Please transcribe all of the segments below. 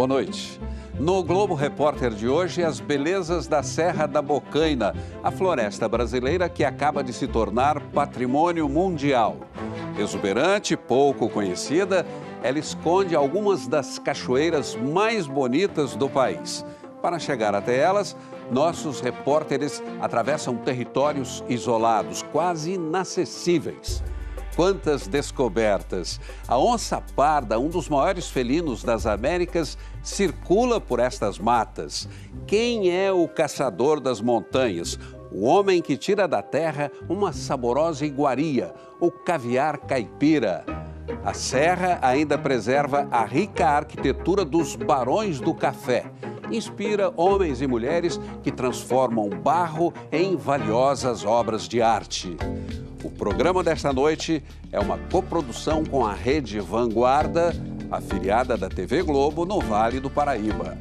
boa noite. No Globo Repórter de hoje, as belezas da Serra da Bocaina, a floresta brasileira que acaba de se tornar patrimônio mundial. Exuberante, pouco conhecida, ela esconde algumas das cachoeiras mais bonitas do país. Para chegar até elas, nossos repórteres atravessam territórios isolados, quase inacessíveis. Quantas descobertas! A onça parda, um dos maiores felinos das Américas, circula por estas matas. Quem é o caçador das montanhas? O homem que tira da terra uma saborosa iguaria, o caviar caipira. A serra ainda preserva a rica arquitetura dos barões do café. Inspira homens e mulheres que transformam barro em valiosas obras de arte. O programa desta noite é uma coprodução com a Rede Vanguarda, afiliada da TV Globo no Vale do Paraíba.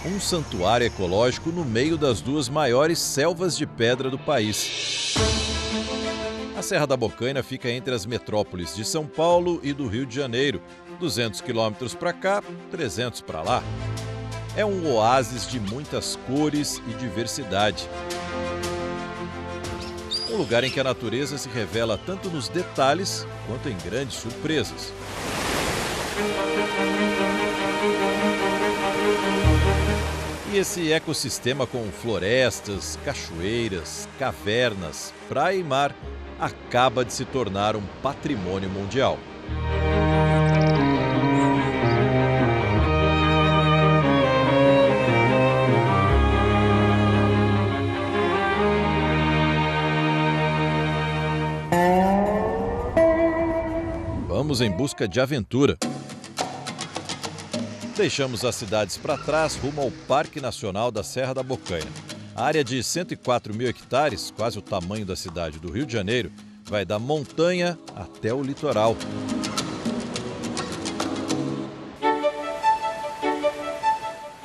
Um santuário ecológico no meio das duas maiores selvas de pedra do país. A Serra da Bocaina fica entre as metrópoles de São Paulo e do Rio de Janeiro, 200 quilômetros para cá, 300 para lá. É um oásis de muitas cores e diversidade. Um lugar em que a natureza se revela tanto nos detalhes quanto em grandes surpresas. E esse ecossistema com florestas, cachoeiras, cavernas, praia e mar acaba de se tornar um patrimônio mundial. Vamos em busca de aventura. Deixamos as cidades para trás rumo ao Parque Nacional da Serra da Bocaina. A área de 104 mil hectares, quase o tamanho da cidade do Rio de Janeiro, vai da montanha até o litoral.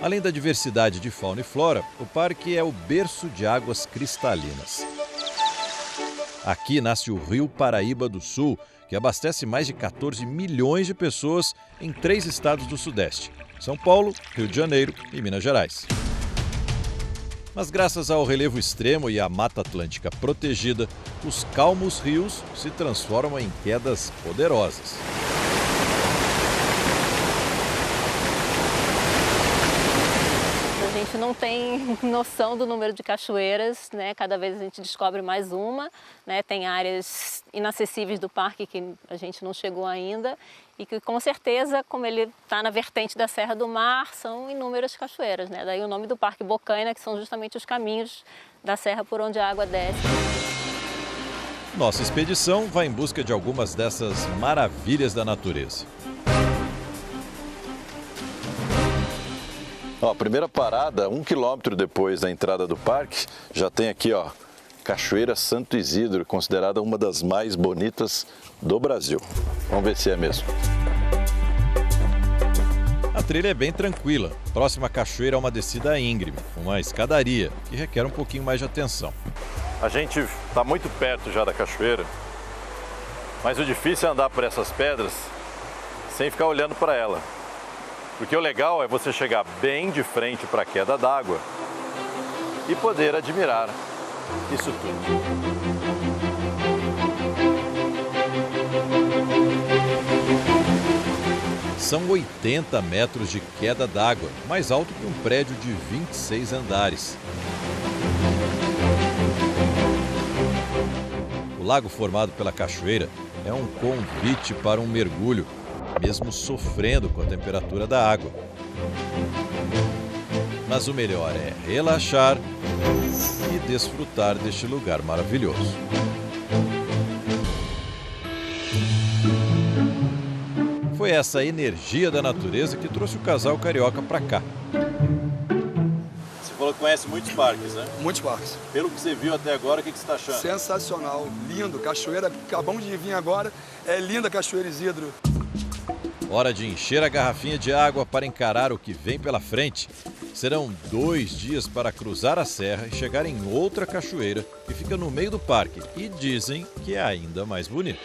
Além da diversidade de fauna e flora, o parque é o berço de águas cristalinas. Aqui nasce o Rio Paraíba do Sul, que abastece mais de 14 milhões de pessoas em 3 estados do Sudeste: São Paulo, Rio de Janeiro e Minas Gerais. Mas graças ao relevo extremo e à Mata Atlântica protegida, os calmos rios se transformam em quedas poderosas. A gente não tem noção do número de cachoeiras, né? Cada vez a gente descobre mais uma, né? Tem áreas inacessíveis do parque que a gente não chegou ainda e que com certeza, como ele está na vertente da Serra do Mar, são inúmeras cachoeiras, né? Daí o nome do Parque Bocaina, que são justamente os caminhos da serra por onde a água desce. Nossa expedição vai em busca de algumas dessas maravilhas da natureza. Ó, primeira parada, 1 quilômetro depois da entrada do parque, já tem aqui, ó, Cachoeira Santo Isidro, considerada uma das mais bonitas do Brasil. Vamos ver se é mesmo. A trilha é bem tranquila. Próxima cachoeira é uma descida íngreme, uma escadaria, que requer um pouquinho mais de atenção. A gente está muito perto já da cachoeira, mas o difícil é andar por essas pedras sem ficar olhando para ela. Porque o legal é você chegar bem de frente para a queda d'água e poder admirar isso tudo. São 80 metros de queda d'água, mais alto que um prédio de 26 andares. O lago formado pela cachoeira é um convite para um mergulho, mesmo sofrendo com a temperatura da água. Mas o melhor é relaxar e desfrutar deste lugar maravilhoso. Foi essa energia da natureza que trouxe o casal carioca para cá. Você falou que conhece muitos parques, né? Muitos parques. Pelo que você viu até agora, o que você está achando? Sensacional, lindo. Cachoeira, acabamos de vir agora. É linda a Cachoeira Isidro. Hora de encher a garrafinha de água para encarar o que vem pela frente. Serão 2 dias para cruzar a serra e chegar em outra cachoeira que fica no meio do parque e dizem que é ainda mais bonito.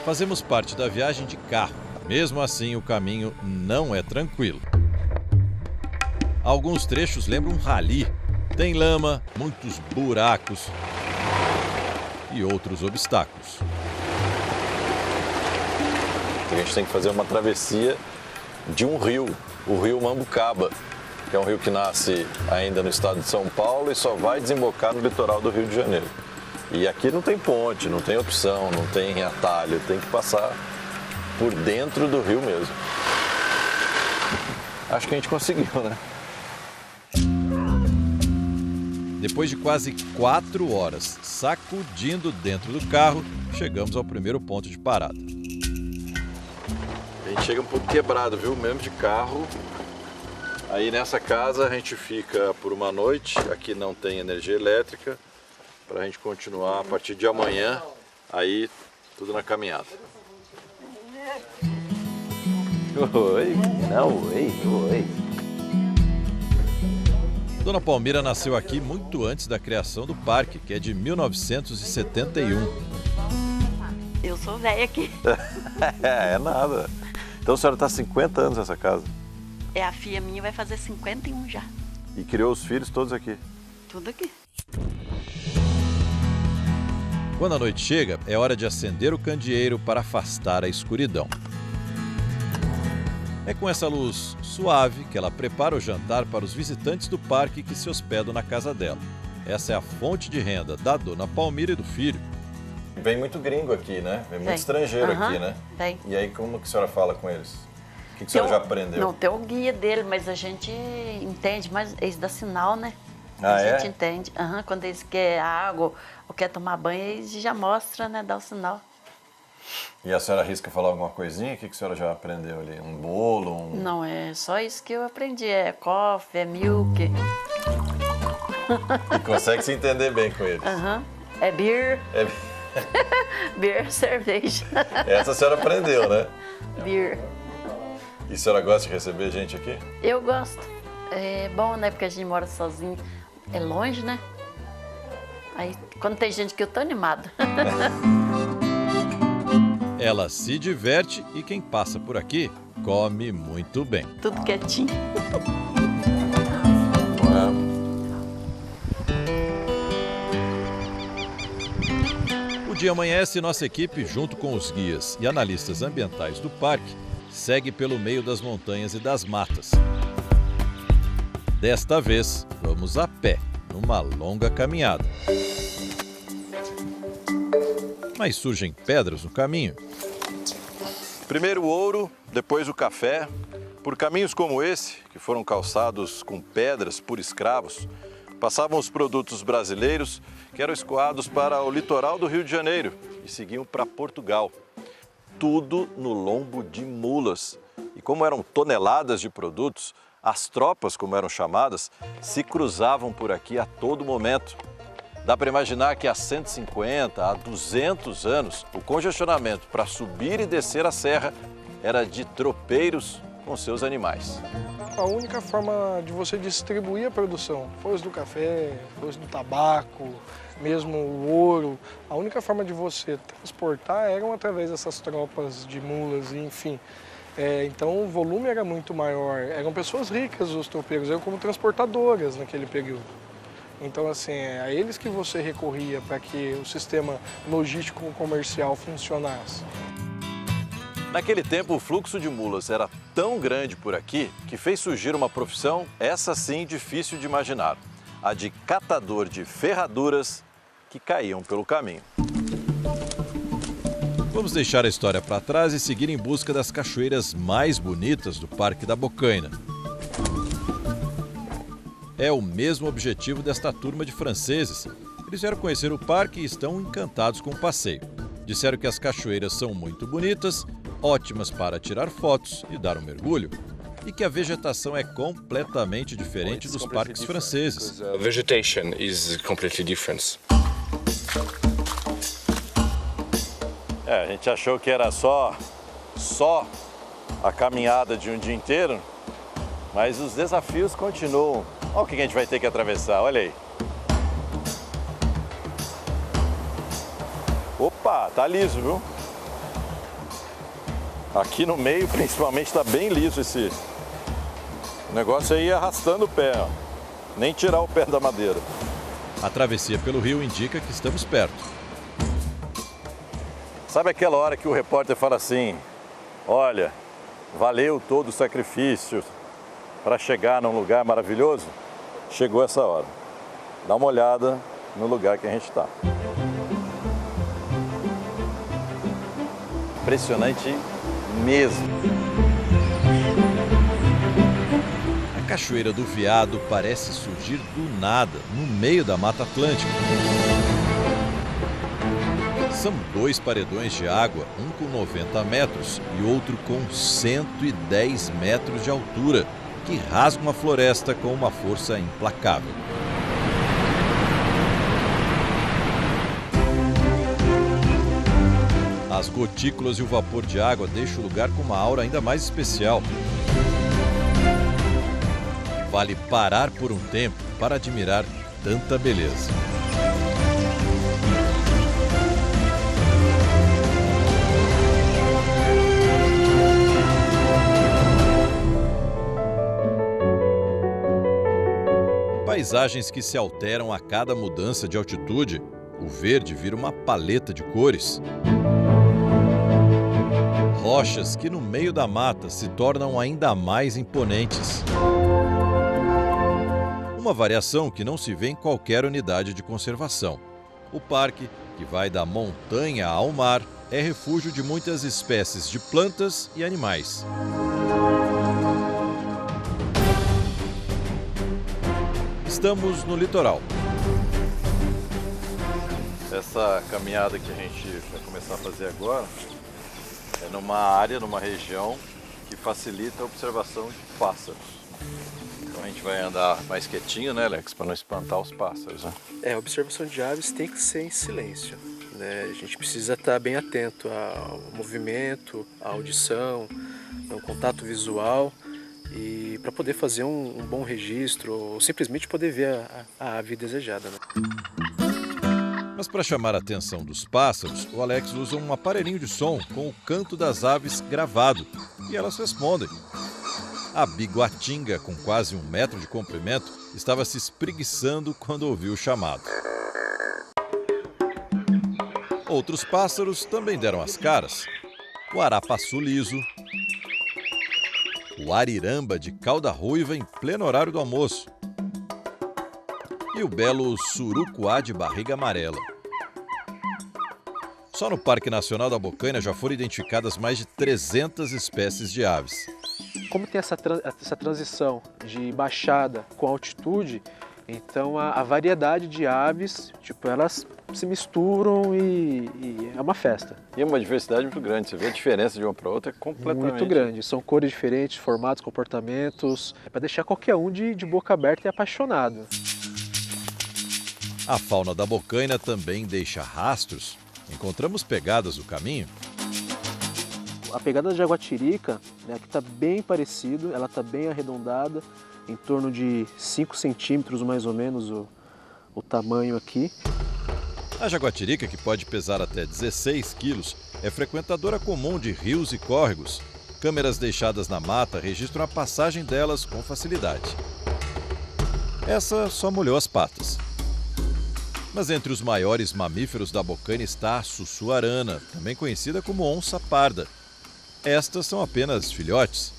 Fazemos parte da viagem de carro. Mesmo assim, o caminho não é tranquilo. Alguns trechos lembram um rally. Tem lama, muitos buracos e outros obstáculos. A gente tem que fazer uma travessia de um rio, o rio Mambucaba, que é um rio que nasce ainda no estado de São Paulo e só vai desembocar no litoral do Rio de Janeiro. E aqui não tem ponte, não tem opção, não tem atalho, tem que passar por dentro do rio mesmo. Acho que a gente conseguiu, né? Depois de quase 4 horas sacudindo dentro do carro, chegamos ao primeiro ponto de parada. A gente chega um pouco quebrado, viu? Mesmo de carro. Aí nessa casa a gente fica por uma noite, aqui não tem energia elétrica, para a gente continuar a partir de amanhã, aí tudo na caminhada. Oi, não, oi. Dona Palmira nasceu aqui muito antes da criação do parque, que é de 1971. Eu sou velha aqui. É nada. Então a senhora está há 50 anos nessa casa? É, a filha minha vai fazer 51 já. E criou os filhos todos aqui? Tudo aqui. Quando a noite chega, é hora de acender o candeeiro para afastar a escuridão. É com essa luz suave que ela prepara o jantar para os visitantes do parque que se hospedam na casa dela. Essa é a fonte de renda da Dona Palmira e do filho. Vem muito gringo aqui, né? Vem muito estrangeiro aqui, né? Vem. E aí como que a senhora fala com eles? O que a senhora já aprendeu? Não, tem o guia dele, mas a gente entende, mas eles dão sinal, né? Ah, a é? gente entende. Quando eles querem água ou quer tomar banho, eles já mostram, né? Dá o sinal. E a senhora arrisca falar alguma coisinha? O que a senhora já aprendeu ali? Um bolo? Não, é só isso que eu aprendi. É coffee, é milk. E consegue se entender bem com eles? É beer. É... Beer, cerveja. Essa a senhora aprendeu, né? Beer. E a senhora gosta de receber gente aqui? Eu gosto. É bom, né? Porque a gente mora sozinho. É longe, né? Aí, quando tem gente que eu tô animada. Ela se diverte e quem passa por aqui come muito bem. Tudo quietinho. O dia amanhece e nossa equipe, junto com os guias e analistas ambientais do parque, segue pelo meio das montanhas e das matas. Desta vez, vamos a pé, numa longa caminhada. Mas surgem pedras no caminho. Primeiro o ouro, depois o café. Por caminhos como esse, que foram calçados com pedras por escravos, passavam os produtos brasileiros que eram escoados para o litoral do Rio de Janeiro e seguiam para Portugal. Tudo no lombo de mulas. E como eram toneladas de produtos, as tropas, como eram chamadas, se cruzavam por aqui a todo momento. Dá para imaginar que há 150, há 200 anos, o congestionamento para subir e descer a serra era de tropeiros com seus animais. A única forma de você distribuir a produção, fosse do café, fosse do tabaco, mesmo o ouro, a única forma de você transportar eram através dessas tropas de mulas, enfim. Então o volume era muito maior, eram pessoas ricas os tropeiros, eram como transportadoras naquele período. Então, assim, é a eles que você recorria para que o sistema logístico comercial funcionasse. Naquele tempo, o fluxo de mulas era tão grande por aqui que fez surgir uma profissão, essa sim, difícil de imaginar. A de catador de ferraduras que caíam pelo caminho. Vamos deixar a história para trás e seguir em busca das cachoeiras mais bonitas do Parque da Bocaina. É o mesmo objetivo desta turma de franceses. Eles vieram conhecer o parque e estão encantados com o passeio. Disseram que as cachoeiras são muito bonitas, ótimas para tirar fotos e dar um mergulho, e que a vegetação é completamente diferente dos parques franceses. The vegetation is completely different. A gente achou que era só a caminhada de um dia inteiro, mas os desafios continuam. Olha o que a gente vai ter que atravessar, olha aí. Opa, tá liso, viu? Aqui no meio, principalmente, está bem liso esse negócio aí, arrastando o pé, ó. Nem tirar o pé da madeira. A travessia pelo rio indica que estamos perto. Sabe aquela hora que o repórter fala assim, olha, valeu todo o sacrifício para chegar num lugar maravilhoso? Chegou essa hora. Dá uma olhada no lugar que a gente está. Impressionante mesmo. A Cachoeira do Veado parece surgir do nada, no meio da Mata Atlântica. São 2 paredões de água, um com 90 metros e outro com 110 metros de altura, que rasgam a floresta com uma força implacável. As gotículas e o vapor de água deixam o lugar com uma aura ainda mais especial. Vale parar por um tempo para admirar tanta beleza. Paisagens que se alteram a cada mudança de altitude. O verde vira uma paleta de cores. Rochas que no meio da mata se tornam ainda mais imponentes. Uma variação que não se vê em qualquer unidade de conservação. O parque, que vai da montanha ao mar, é refúgio de muitas espécies de plantas e animais. Estamos no litoral. Essa caminhada que a gente vai começar a fazer agora é numa área, numa região que facilita a observação de pássaros. Então a gente vai andar mais quietinho, né, Alex, para não espantar os pássaros, né? A observação de aves tem que ser em silêncio, né? A gente precisa estar bem atento ao movimento, à audição, ao contato visual e para poder fazer um bom registro ou simplesmente poder ver a ave desejada, né? Mas para chamar a atenção dos pássaros, o Alex usa um aparelhinho de som com o canto das aves gravado e elas respondem. A biguatinga, com quase 1 metro de comprimento, estava se espreguiçando quando ouviu o chamado. Outros pássaros também deram as caras. O arapaçu liso, o ariramba de cauda ruiva em pleno horário do almoço e o belo surucuá de barriga amarela. Só no Parque Nacional da Bocaina já foram identificadas mais de 300 espécies de aves. Como tem essa transição de baixada com altitude, então a variedade de aves, elas se misturam e é uma festa. E é uma diversidade muito grande, você vê a diferença de uma para outra é completamente... Muito grande, são cores diferentes, formatos, comportamentos, é para deixar qualquer um de boca aberta e apaixonado. A fauna da Bocaina também deixa rastros. Encontramos pegadas do caminho. A pegada da jaguatirica, né, aqui está bem parecido, ela está bem arredondada, em torno de 5 centímetros mais ou menos o tamanho aqui. A jaguatirica, que pode pesar até 16 quilos, é frequentadora comum de rios e córregos. Câmeras deixadas na mata registram a passagem delas com facilidade. Essa só molhou as patas. Mas entre os maiores mamíferos da Bocaina está a sussuarana, também conhecida como onça parda. Estas são apenas filhotes.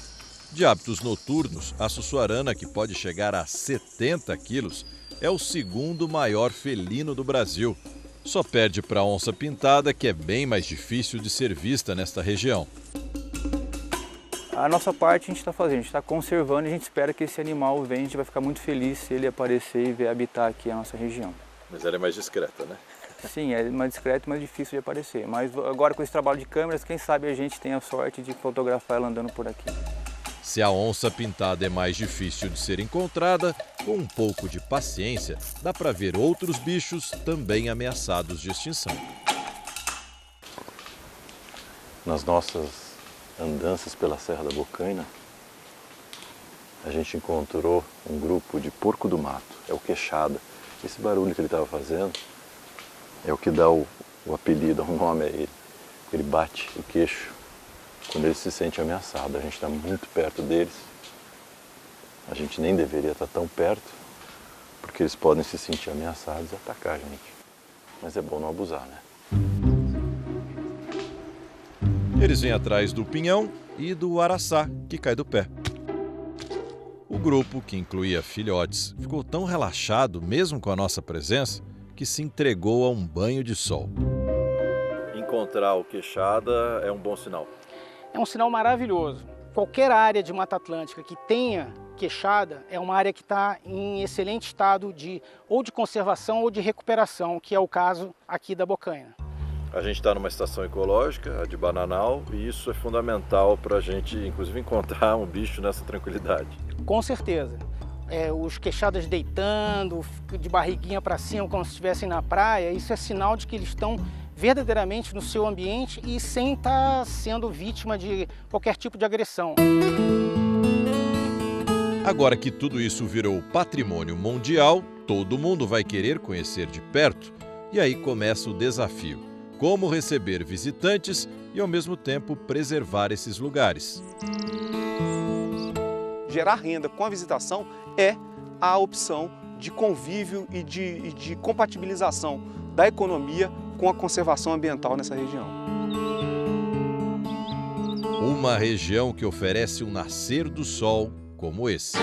De hábitos noturnos, a sussuarana, que pode chegar a 70 quilos, é o 2º maior felino do Brasil. Só perde para a onça pintada, que é bem mais difícil de ser vista nesta região. A nossa parte a gente está fazendo, a gente está conservando e a gente espera que esse animal venha, a gente vai ficar muito feliz se ele aparecer e vier habitar aqui a nossa região. Mas ela é mais discreta, né? Sim, é mais discreto e mais difícil de aparecer. Mas agora com esse trabalho de câmeras, quem sabe a gente tem a sorte de fotografar ela andando por aqui. Se a onça pintada é mais difícil de ser encontrada, com um pouco de paciência, dá para ver outros bichos também ameaçados de extinção. Nas nossas andanças pela Serra da Bocaina, a gente encontrou um grupo de porco do mato, é o queixada. Esse barulho que ele estava fazendo é o que dá o apelido, o nome a ele. Ele bate o queixo quando eles se sentem ameaçados. A gente está muito perto deles. A gente nem deveria estar tão perto, porque eles podem se sentir ameaçados e atacar a gente. Mas é bom não abusar, né? Eles vêm atrás do pinhão e do araçá, que cai do pé. O grupo, que incluía filhotes, ficou tão relaxado, mesmo com a nossa presença, que se entregou a um banho de sol. Encontrar o queixada é um bom sinal. É um sinal maravilhoso. Qualquer área de Mata Atlântica que tenha queixada é uma área que está em excelente estado ou de conservação ou de recuperação, que é o caso aqui da bocaina. A gente está numa estação ecológica, a de Bananal, e isso é fundamental para a gente, inclusive, encontrar um bicho nessa tranquilidade. Com certeza. Os queixadas deitando, de barriguinha para cima, como se estivessem na praia, isso é sinal de que eles estão verdadeiramente no seu ambiente e sem estar sendo vítima de qualquer tipo de agressão. Agora que tudo isso virou patrimônio mundial, todo mundo vai querer conhecer de perto. E aí começa o desafio. Como receber visitantes e, ao mesmo tempo, preservar esses lugares. Gerar renda com a visitação é a opção de convívio e de compatibilização da economia com a conservação ambiental nessa região. Uma região que oferece um nascer do sol como esse.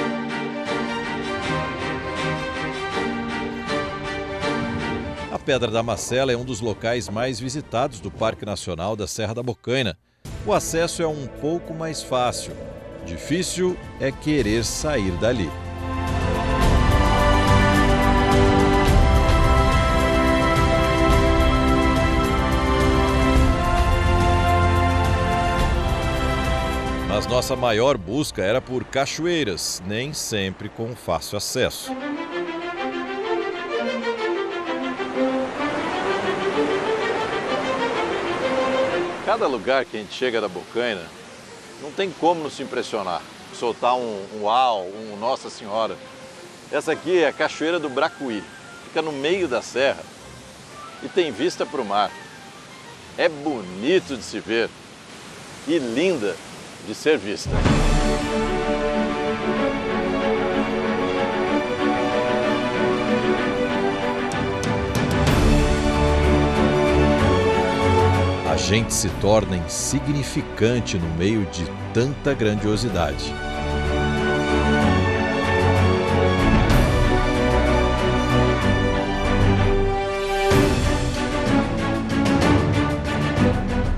A Pedra da Macela é um dos locais mais visitados do Parque Nacional da Serra da Bocaina. O acesso é um pouco mais fácil. Difícil é querer sair dali. Mas nossa maior busca era por cachoeiras, nem sempre com fácil acesso. Cada lugar que a gente chega da Bocaina, não tem como não se impressionar, soltar um uau, um Nossa Senhora. Essa aqui é a Cachoeira do Bracuí, fica no meio da serra e tem vista para o mar. É bonito de se ver e linda de ser vista. A gente se torna insignificante no meio de tanta grandiosidade.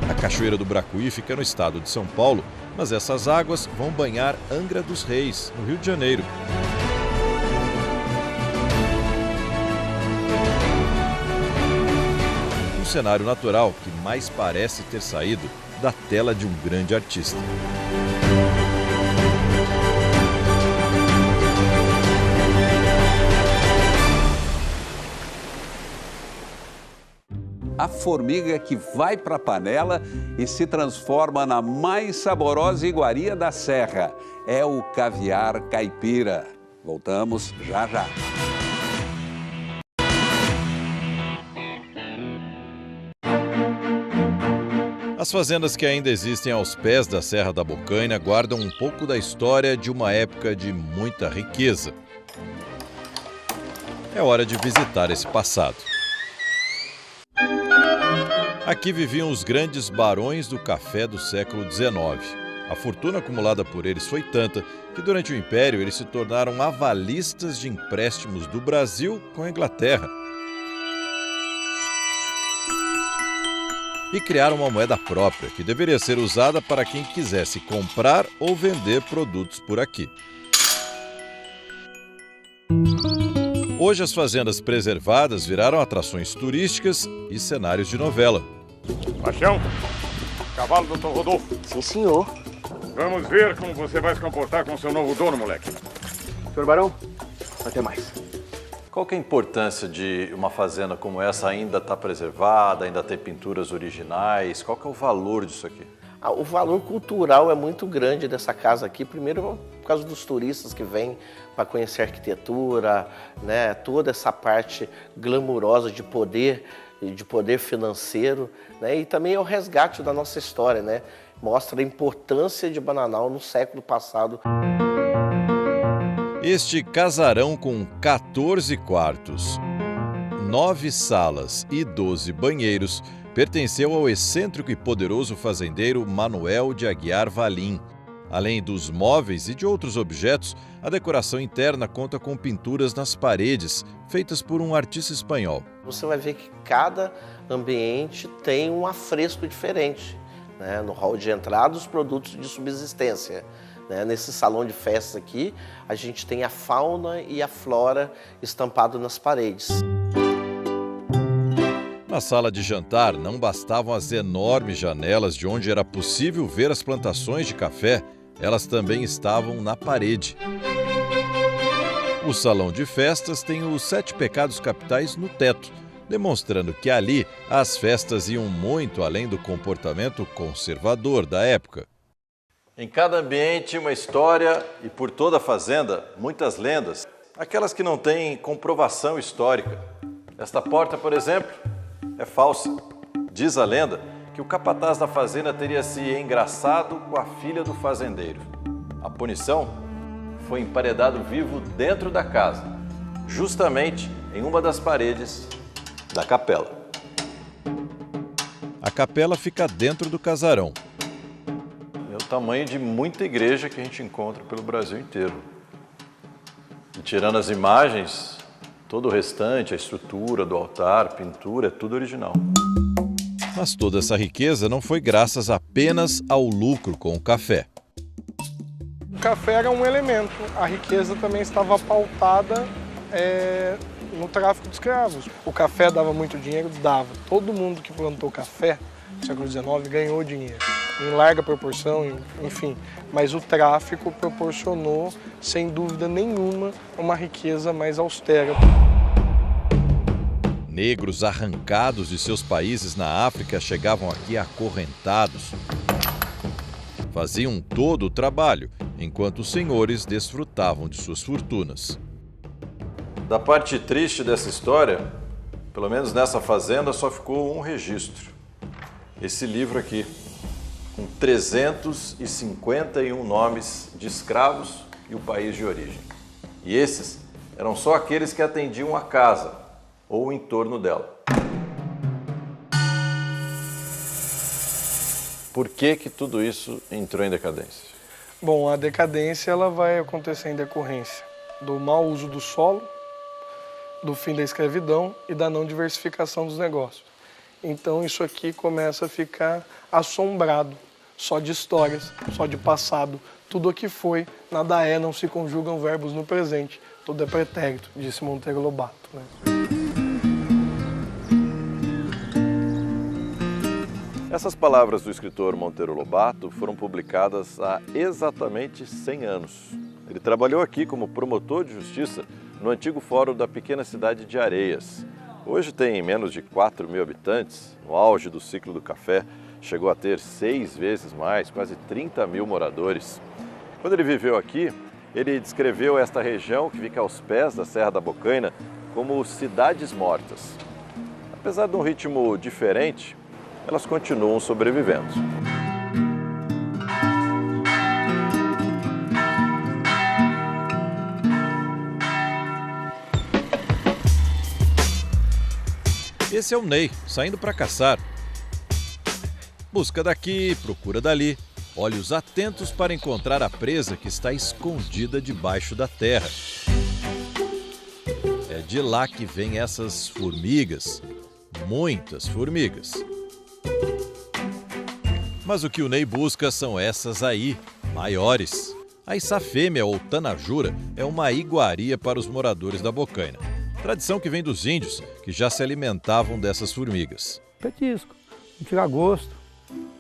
A Cachoeira do Bracuí fica no estado de São Paulo, mas essas águas vão banhar Angra dos Reis, no Rio de Janeiro. Um cenário natural que mais parece ter saído da tela de um grande artista. A formiga que vai para a panela e se transforma na mais saborosa iguaria da serra. É o caviar caipira. Voltamos já já. As fazendas que ainda existem aos pés da Serra da Bocaina guardam um pouco da história de uma época de muita riqueza. É hora de visitar esse passado. Aqui viviam os grandes barões do café do século XIX. A fortuna acumulada por eles foi tanta que durante o Império eles se tornaram avalistas de empréstimos do Brasil com a Inglaterra. E criaram uma moeda própria, que deveria ser usada para quem quisesse comprar ou vender produtos por aqui. Hoje as fazendas preservadas viraram atrações turísticas e cenários de novela. Paixão, cavalo do Dr. Rodolfo. Sim, senhor. Vamos ver como você vai se comportar com seu novo dono, moleque. Senhor Barão, até mais. Qual que é a importância de uma fazenda como essa ainda estar preservada, ainda ter pinturas originais? Qual que é o valor disso aqui? O valor cultural é muito grande dessa casa aqui. Primeiro, por causa dos turistas que vêm para conhecer a arquitetura, né? Toda essa parte glamurosa de poder financeiro, né? E também é o resgate da nossa história, né? mostra a importância de Bananal no século passado. Este casarão com 14 quartos, 9 salas e 12 banheiros pertenceu ao excêntrico e poderoso fazendeiro Manuel de Aguiar Valim. Além dos móveis e de outros objetos, a decoração interna conta com pinturas nas paredes, feitas por um artista espanhol. Você vai ver que cada ambiente tem um afresco diferente, né? No hall de entrada, os produtos de subsistência. Né? Nesse salão de festas aqui, a gente tem a fauna e a flora estampado nas paredes. Na sala de jantar, não bastavam as enormes janelas de onde era possível ver as plantações de café, elas também estavam na parede. O salão de festas tem os 7 pecados capitais no teto, demonstrando que ali as festas iam muito além do comportamento conservador da época. Em cada ambiente, uma história e por toda a fazenda, muitas lendas, aquelas que não têm comprovação histórica. Esta porta, por exemplo, é falsa. Diz a lenda que o capataz da fazenda teria se engraçado com a filha do fazendeiro. A punição foi emparedado vivo dentro da casa, justamente em uma das paredes da capela. A capela fica dentro do casarão. É o tamanho de muita igreja que a gente encontra pelo Brasil inteiro. E tirando as imagens, todo o restante, a estrutura do altar, pintura, é tudo original. Mas toda essa riqueza não foi graças apenas ao lucro com o café. O café era um elemento, a riqueza também estava pautada no tráfico de escravos. O café dava muito dinheiro? Dava. Todo mundo que plantou café no século XIX ganhou dinheiro, em larga proporção, enfim. Mas o tráfico proporcionou, sem dúvida nenhuma, uma riqueza mais austera. Negros arrancados de seus países na África chegavam aqui acorrentados. Faziam todo o trabalho, enquanto os senhores desfrutavam de suas fortunas. Da parte triste dessa história, pelo menos nessa fazenda, só ficou um registro. Esse livro aqui, com 351 nomes de escravos e o país de origem. E esses eram só aqueles que atendiam a casa ou o entorno dela. Por que tudo isso entrou em decadência? Bom, a decadência ela vai acontecer em decorrência do mau uso do solo, do fim da escravidão e da não diversificação dos negócios. Então isso aqui começa a ficar assombrado, só de histórias, só de passado. Tudo o que foi, nada é, não se conjugam verbos no presente. Tudo é pretérito, disse Monteiro Lobato, né? Essas palavras do escritor Monteiro Lobato foram publicadas há exatamente 100 anos. Ele trabalhou aqui como promotor de justiça no antigo fórum da pequena cidade de Areias. Hoje tem menos de 4.000 habitantes. No auge do ciclo do café, chegou a ter 6 vezes mais, quase 30.000 moradores. Quando ele viveu aqui, ele descreveu esta região, que fica aos pés da Serra da Bocaina, como cidades mortas. Apesar de um ritmo diferente, elas continuam sobrevivendo. Esse é o Ney, saindo para caçar. Busca daqui, procura dali, olhos atentos para encontrar a presa que está escondida debaixo da terra. É de lá que vêm essas formigas, muitas formigas. Mas o que o Ney busca são essas aí, maiores. A içá fêmea, ou tanajura, é uma iguaria para os moradores da Bocaina. Tradição que vem dos índios, que já se alimentavam dessas formigas. Petisco, não tira gosto.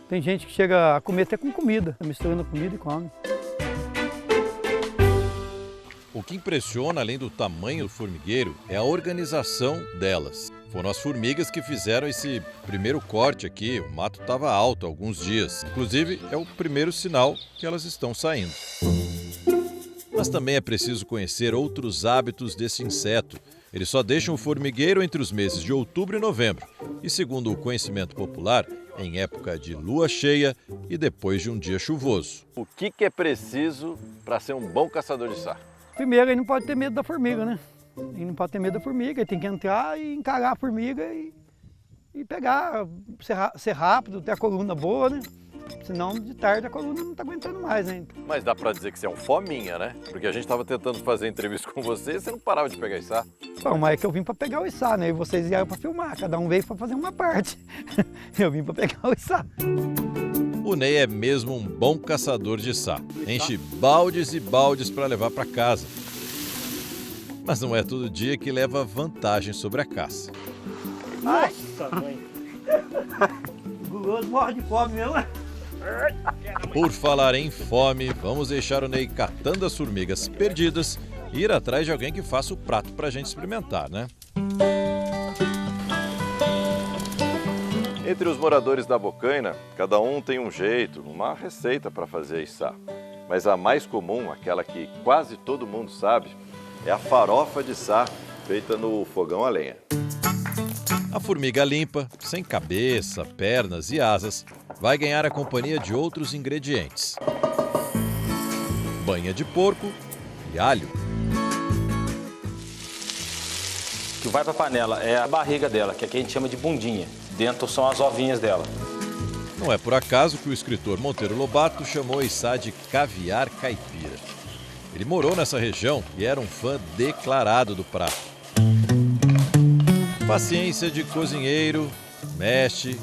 Tem gente que chega a comer até com comida, misturando comida e come. O que impressiona, além do tamanho do formigueiro, é a organização delas. Foram as formigas que fizeram esse primeiro corte aqui. O mato estava alto há alguns dias. Inclusive, é o primeiro sinal que elas estão saindo. Mas também é preciso conhecer outros hábitos desse inseto. Eles só deixam o formigueiro entre os meses de outubro e novembro. E segundo o conhecimento popular, em época de lua cheia e depois de um dia chuvoso. O que é preciso para ser um bom caçador de içá? Primeiro, ele não pode ter medo da formiga, né? Ele não pode ter medo da formiga, ele tem que entrar e encarar a formiga e pegar, ser rápido, ter a coluna boa, né? Senão, de tarde, a coluna não está aguentando mais, né? Mas dá para dizer que você é um fominha, né? Porque a gente estava tentando fazer entrevista com você e você não parava de pegar içá. Bom, mas é que eu vim para pegar o içá, né? E vocês vieram para filmar, cada um veio para fazer uma parte. Eu vim para pegar o içá. O Ney é mesmo um bom caçador de içá. Enche baldes e baldes para levar para casa. Mas não é todo dia que leva vantagem sobre a caça. Nossa, mãe! Guloso morre de fome mesmo, né? Por falar em fome, vamos deixar o Ney catando as formigas perdidas e ir atrás de alguém que faça o prato para a gente experimentar, né? Entre os moradores da Bocaina, cada um tem um jeito, uma receita para fazer içá. Mas a mais comum, aquela que quase todo mundo sabe, é a farofa de içá, feita no fogão a lenha. A formiga limpa, sem cabeça, pernas e asas, vai ganhar a companhia de outros ingredientes: banha de porco e alho. O que vai para a panela é a barriga dela, que aqui a gente chama de bundinha. Dentro são as ovinhas dela. Não é por acaso que o escritor Monteiro Lobato chamou o içá de caviar caipira. Ele morou nessa região e era um fã declarado do prato. Paciência de cozinheiro, mexe,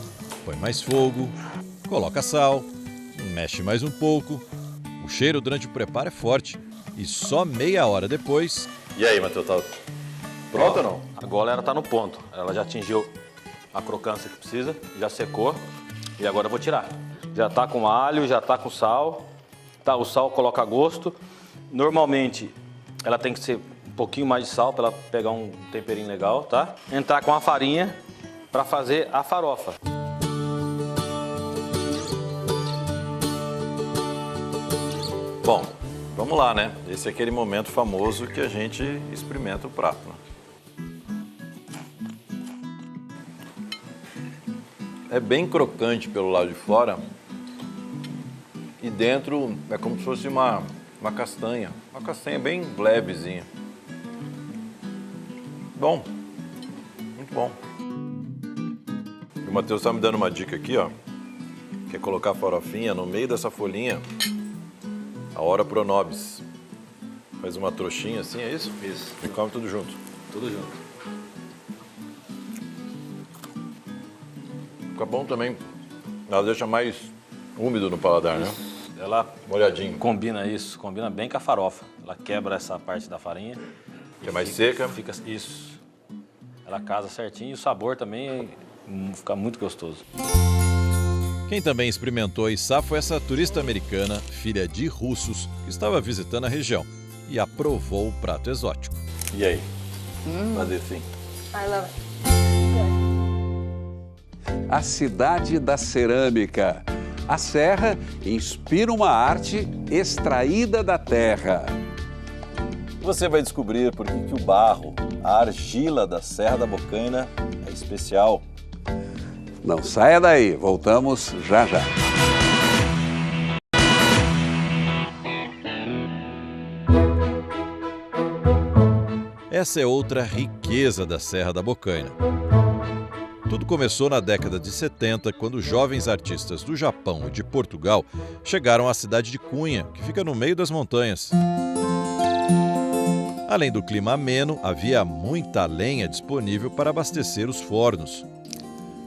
põe mais fogo, coloca sal, mexe mais um pouco. O cheiro durante o preparo é forte e só meia hora depois... E aí, Matheus, tá pronto ou não? Agora ela está no ponto. Ela já atingiu a crocância que precisa, já secou e agora eu vou tirar. Já está com alho, já está com sal. Tá, o sal coloca a gosto. Normalmente ela tem que ser um pouquinho mais de sal para ela pegar um temperinho legal, tá? Entrar com a farinha para fazer a farofa. Bom, vamos lá, né? Esse é aquele momento famoso que a gente experimenta o prato. É bem crocante pelo lado de fora e dentro é como se fosse uma castanha. Uma castanha bem levezinha. Bom, muito bom. E o Matheus está me dando uma dica aqui, ó. Que é colocar a farofinha no meio dessa folhinha, a hora pro nobis. Faz uma trouxinha assim, é isso? Isso. E come tudo junto. Tudo junto. Fica bom também. Ela deixa mais úmido no paladar, né? Ela molhadinho. Combina isso, combina bem com a farofa. Ela quebra essa parte da farinha. Que é mais seca. Fica isso. Ela casa certinho e o sabor também fica muito gostoso. Quem também experimentou a içá foi essa turista americana, filha de russos, que estava visitando a região e aprovou o prato exótico. E aí? Fazer sim. I love it. A cidade da cerâmica. A serra inspira uma arte extraída da terra. Você vai descobrir por que o barro, a argila da Serra da Bocaina é especial. Não saia daí, voltamos já já. Essa é outra riqueza da Serra da Bocaina. Tudo começou na década de 70, quando jovens artistas do Japão e de Portugal chegaram à cidade de Cunha, que fica no meio das montanhas. Além do clima ameno, havia muita lenha disponível para abastecer os fornos.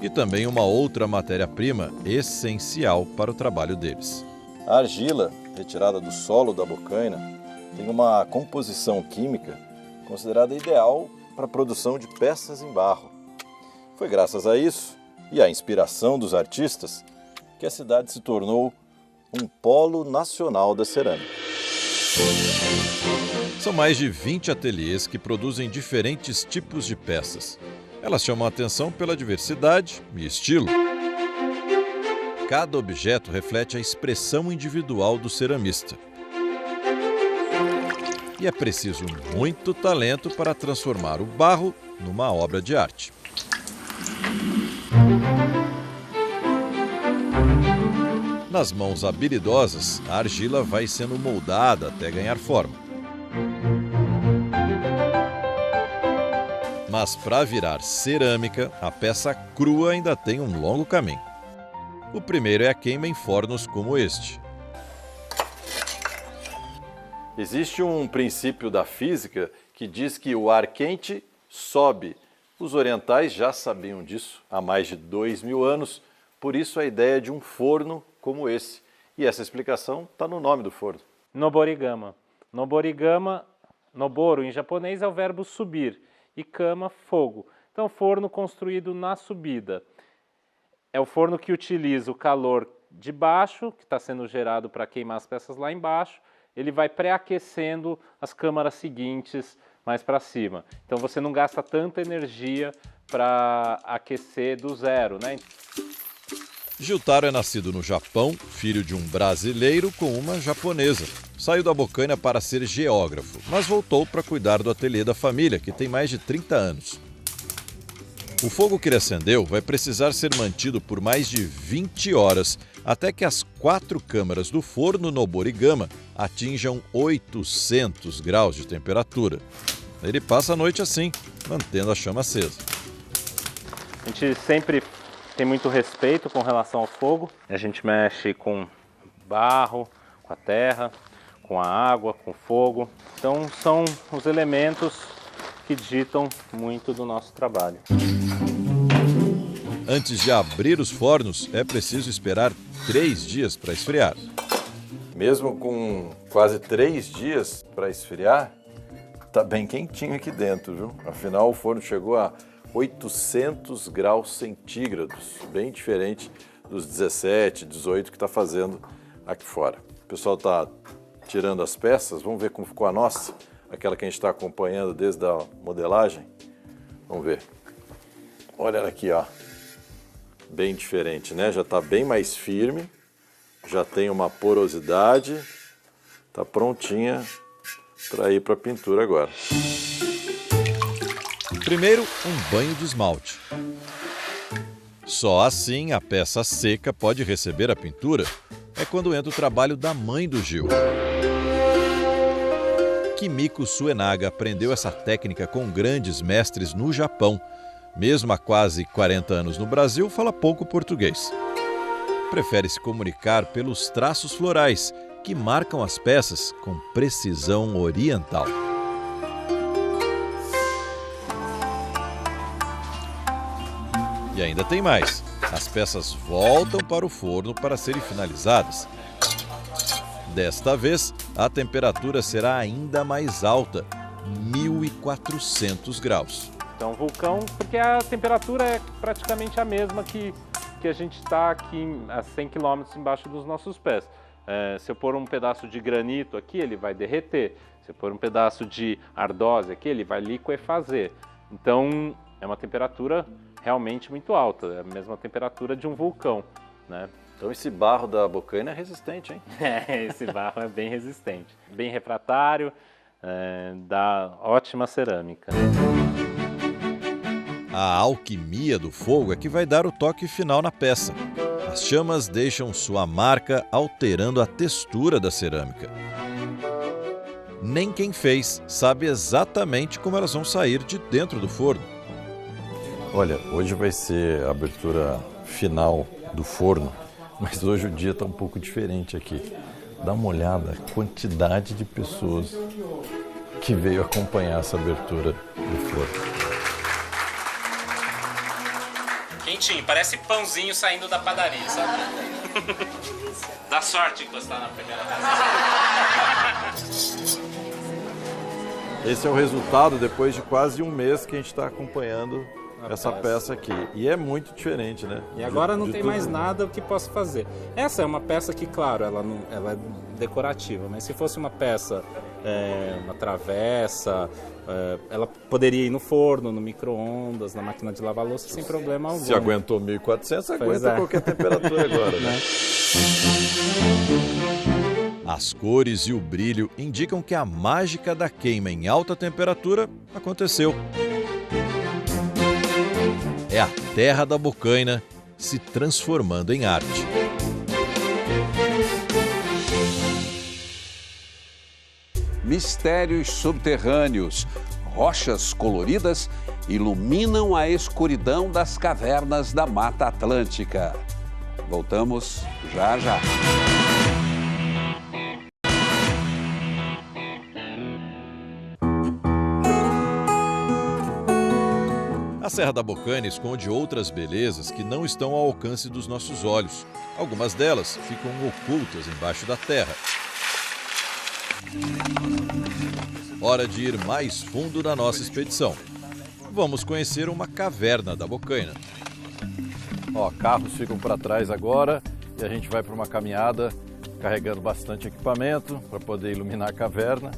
E também uma outra matéria-prima essencial para o trabalho deles. A argila, retirada do solo da Bocaina, tem uma composição química considerada ideal para a produção de peças em barro. Foi graças a isso e à inspiração dos artistas que a cidade se tornou um polo nacional da cerâmica. São mais de 20 ateliês que produzem diferentes tipos de peças. Elas chamam a atenção pela diversidade e estilo. Cada objeto reflete a expressão individual do ceramista. E é preciso muito talento para transformar o barro numa obra de arte. Nas mãos habilidosas, a argila vai sendo moldada até ganhar forma. Mas para virar cerâmica, a peça crua ainda tem um longo caminho. O primeiro é a queima em fornos como este. Existe um princípio da física que diz que o ar quente sobe. Os orientais já sabiam disso há mais de 2000 anos, por isso a ideia de um forno como esse. E essa explicação está no nome do forno. Noborigama. Noborigama, noboro em japonês é o verbo subir e kama, fogo. Então, forno construído na subida. É o forno que utiliza o calor de baixo, que está sendo gerado para queimar as peças lá embaixo. Ele vai pré-aquecendo as câmaras seguintes mais para cima. Então você não gasta tanta energia para aquecer do zero, né? Gyutaro é nascido no Japão, filho de um brasileiro com uma japonesa. Saiu da Bocaina para ser geógrafo, mas voltou para cuidar do ateliê da família, que tem mais de 30 anos. O fogo que ele acendeu vai precisar ser mantido por mais de 20 horas, até que as 4 câmaras do forno Noborigama atinjam 800 graus de temperatura. Ele passa a noite assim, mantendo a chama acesa. A gente sempre tem muito respeito com relação ao fogo. A gente mexe com barro, com a terra, com a água, com o fogo. Então são os elementos que ditam muito do nosso trabalho. Antes de abrir os fornos, é preciso esperar 3 dias para esfriar. Mesmo com quase 3 dias para esfriar, tá bem quentinho aqui dentro, viu? Afinal, o forno chegou a 800 graus centígrados, bem diferente dos 17, 18 que está fazendo aqui fora. O pessoal está tirando as peças, vamos ver como ficou a nossa, aquela que a gente está acompanhando desde a modelagem. Vamos ver. Olha ela aqui, ó. Bem diferente, né? Já está bem mais firme, já tem uma porosidade, está prontinha para ir para a pintura agora. Primeiro, um banho de esmalte. Só assim a peça seca pode receber a pintura. É quando entra o trabalho da mãe do Gil. Kimiko Suenaga aprendeu essa técnica com grandes mestres no Japão. Mesmo há quase 40 anos no Brasil, fala pouco português. Prefere se comunicar pelos traços florais, que marcam as peças com precisão oriental. E ainda tem mais. As peças voltam para o forno para serem finalizadas. Desta vez, a temperatura será ainda mais alta, 1.400 graus. Então, vulcão, porque a temperatura é praticamente a mesma que a gente está aqui a 100 km embaixo dos nossos pés. Se eu pôr um pedaço de granito aqui, ele vai derreter. Se eu pôr um pedaço de ardósia aqui, ele vai liquefazer. Então, é uma temperatura realmente muito alta, é a mesma temperatura de um vulcão, né? Então esse barro da Bocaina é resistente, hein? Esse barro é bem resistente, bem refratário, dá ótima cerâmica. A alquimia do fogo é que vai dar o toque final na peça. As chamas deixam sua marca, alterando a textura da cerâmica. Nem quem fez sabe exatamente como elas vão sair de dentro do forno. Olha, hoje vai ser a abertura final do forno, mas hoje o dia está um pouco diferente aqui. Dá uma olhada a quantidade de pessoas que veio acompanhar essa abertura do forno. Quentinho, parece pãozinho saindo da padaria, sabe? Dá sorte encostar na primeira vez. Esse é o resultado depois de quase um mês que a gente está acompanhando essa peça aqui. E é muito diferente, né? E agora não tem mais nada que possa fazer. Essa é uma peça que, claro, ela é decorativa, mas se fosse uma peça, uma travessa, ela poderia ir no forno, no micro-ondas, na máquina de lavar louça sem problema algum. Se aguentou 1.400, aguenta qualquer temperatura agora, né? As cores e o brilho indicam que a mágica da queima em alta temperatura aconteceu. É a terra da Bocaina se transformando em arte. mistérios subterrâneos. Rochas coloridas iluminam a escuridão das cavernas da Mata Atlântica. Voltamos já já. A Serra da Bocaina esconde outras belezas que não estão ao alcance dos nossos olhos. Algumas delas ficam ocultas embaixo da terra. Hora de ir mais fundo na nossa expedição. Vamos conhecer uma caverna da Bocaina. Ó, carros ficam para trás agora e a gente vai para uma caminhada carregando bastante equipamento para poder iluminar a caverna.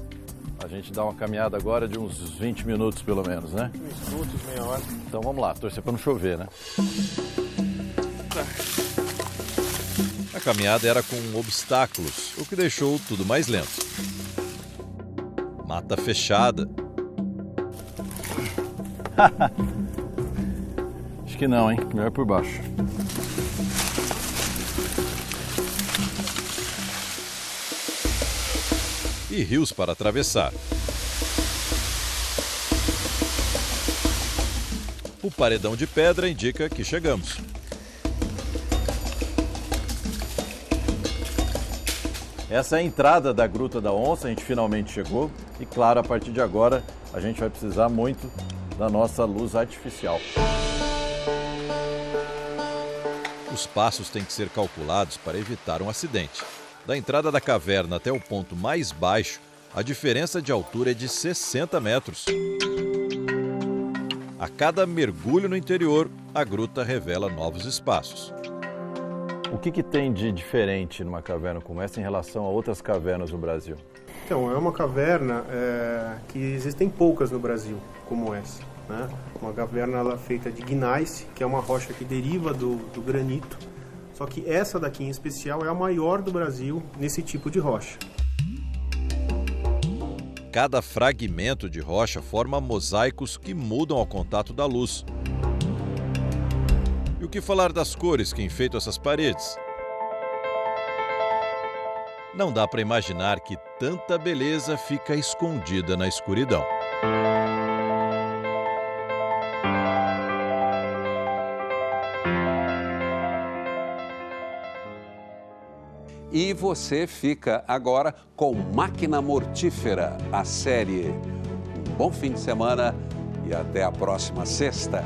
A gente dá uma caminhada agora de uns 20 minutos pelo menos, né? 20 minutos, meia hora. Então vamos lá, torcer para não chover, né? A caminhada era com obstáculos, o que deixou tudo mais lento. Mata fechada. Acho que não, hein? Melhor por baixo. E rios para atravessar. O paredão de pedra indica que chegamos. Essa é a entrada da Gruta da Onça, a gente finalmente chegou. E claro, a partir de agora, a gente vai precisar muito da nossa luz artificial. Os passos têm que ser calculados para evitar um acidente. Da entrada da caverna até o ponto mais baixo, a diferença de altura é de 60 metros. A cada mergulho no interior, a gruta revela novos espaços. O que tem de diferente numa caverna como essa em relação a outras cavernas no Brasil? Então, é uma caverna que existem poucas no Brasil, como essa, né? Uma caverna ela é feita de gneiss, que é uma rocha que deriva do granito. Só que essa daqui em especial é a maior do Brasil nesse tipo de rocha. Cada fragmento de rocha forma mosaicos que mudam ao contato da luz. E o que falar das cores que enfeitam essas paredes? Não dá para imaginar que tanta beleza fica escondida na escuridão. E você fica agora com Máquina Mortífera, a série. Um bom fim de semana e até a próxima sexta.